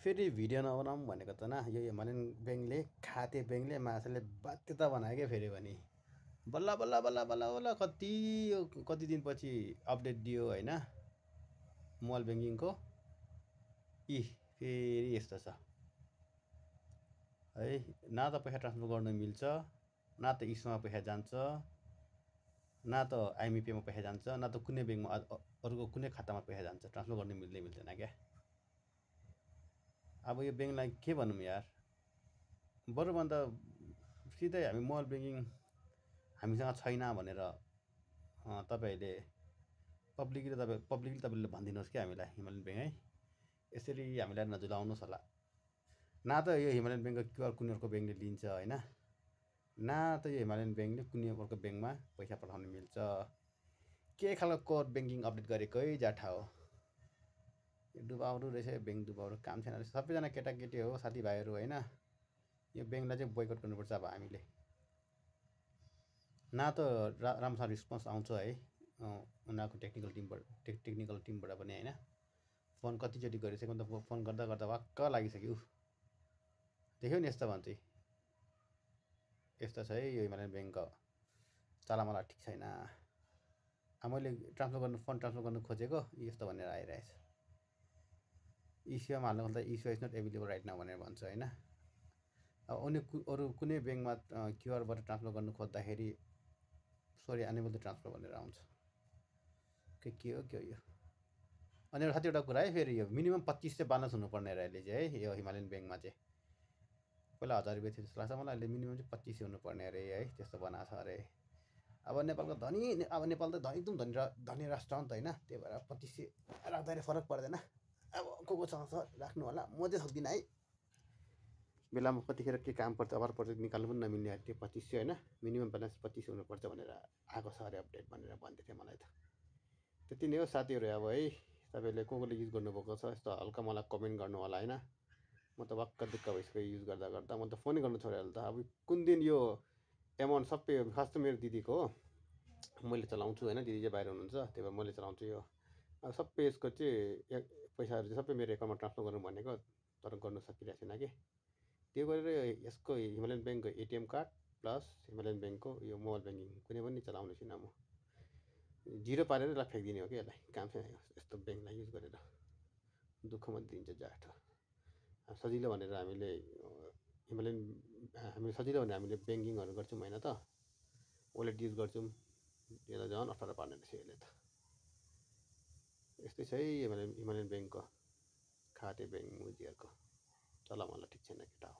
फेरि भिडियो नबनाऊँ भनेको त न यो हिमालयन ब्याङ्कले खाते ब्याङ्कले माछाले बाध्यता बनायो क्या फेरि भने बल्ल बल्ल बल्ल बल्ल बल्ल कति दिनपछि अपडेट दियो होइन मोबाइल ब्याङ्किङको फेरि यस्तो छ है न त पैसा ट्रान्सफर गर्न मिल्छ न त इस्मा पैसा जान्छ न त आइएमपिएमा पैसा जान्छ न त कुनै ब्याङ्कमा अरूको कुनै खातामा पैसा जान्छ ट्रान्सफर गर्न मिल्दैन क्या अब यो ब्याङ्कलाई के भनौँ यार बरुभन्दा सिधै हामी मोबाइल ब्याङ्किङ हामीसँग छैन भनेर तपाईँहरूले पब्लिकली तपाईँले भनिदिनुहोस् क्या हामीलाई हिमालयन ब्याङ्क है यसरी हामीलाई नझुलाउनुहोस् होला न त यो हिमालयन ब्याङ्कको क्युआर कुनै अर्को ब्याङ्कले लिन्छ होइन न त यो हिमालयन ब्याङ्कले कुनै अर्को ब्याङ्कमा पैसा पठाउन मिल्छ के खालको कोर ब्याङ्किङ अपडेट गरेकै जाठा हो डुबाउरो रहेछ यो ब्याङ्क डुबाउरो काम छैन रहेछ सबैजना केटाकेटी हो साथीभाइहरू होइन यो ब्याङ्कलाई चाहिँ बोयकट गर्नुपर्छ अब हामीले न त राम्रोसँग रिस्पोन्स आउँछ है उनीहरूको टेक्निकल टिमबाट पनि होइन फोन कतिचोटि गरिसक्यो त फोन गर्दा गर्दा वाक्क लागिसक्यो देख्यौ नि यस्तो भन्छ यस्तो छ है यो हिमालयन ब्याङ्कको चलामला ठिक छैन मैले फन्ड ट्रान्सफर गर्नु खोजेको यस्तो भनेर आइरहेछ इस्युमा हाल्नु खोज्दा issue is not available right now भनेर भन्छ होइन अब अरू कुनै ब्याङ्कमा क्युआरबाट ट्रान्सफर गर्नु खोज्दाखेरि सरी अनेबल टु ट्रान्सफर भनेर आउँछ के हो यो अनि एउटा साथी एउटा कुरा है फेरि यो मिनिमम 25 चाहिँ बालन्स हुनुपर्ने अरे अहिले चाहिँ है यो हिमालयन ब्याङ्कमा चाहिँ पहिला 1000 रुपियाँ थियो जस्तो लाग्छ मलाई अहिले मिनिमम चाहिँ 25 हुनुपर्ने अरे है त्यस्तो बनाएको छ अरे अब नेपालको नेपाल त एकदम धनी राष्ट्र हो नि त होइन त्यही भएर 25 राख्दाखेरि फरक पर्दैन अब कोसँग छ राख्नु होला म चाहिँ सक्दिनँ है बेलामा कतिखेर के काम पर्छ अभर पर्छ निकाल्नु पनि नमिल्ने त्यो 25 होइन मिनिमम ब्यालेन्स 25 हुनुपर्छ भनेर आएको छ अरे अपडेट भनेर भन्दै थियो मलाई त त्यति नै हो साथीहरू अब है तपाईँले कोले युज गर्नुभएको छ यस्तो हल्का मलाई कमेन्ट गर्नु होला होइन म त वाक्क दुःख भइसक्यो युज गर्दा गर्दा म त फोनै गर्नु छोडेँ त अब कुन दिन यो एमाउन्ट सबै खास त मेरो दिदीको हो मैले चलाउँछु होइन दिदी चाहिँ बाहिर हुनुहुन्छ त्यही भएर मैले चलाउँछु यो अब सबै यसको चाहिँ पैसाहरू चाहिँ सबै मेरो एकाउन्टमा ट्रान्सफर गर्नु भनेको तर गर्नु सकिरहेको छैन कि त्यो गरेर यसको हिमालयन ब्याङ्कको एटिएम कार्ड प्लस हिमालयन ब्याङ्कको यो मोबाइल ब्याङ्किङ कुनै पनि चलाउने छुइनँ म जिरो पारेर यसलाई फ्याँकिदिने हो कि यसलाई काम छैन यस्तो ब्याङ्कलाई युज गरेर दुःख मात्रै दिन्छ जाठो सजिलो भनेर हामीले सजिलो भनेर हामीले ब्याङ्किङहरू गर्छौँ होइन त वालेट युज गर्छौँ यसलाई झन् अप्ठ्यारो पार्ने रहेछ यसले त यस्तै छ है हिमालयन ब्याङ्कको खाते ब्याङ्क मुजीहरूको चलामला ठिक छैन केटा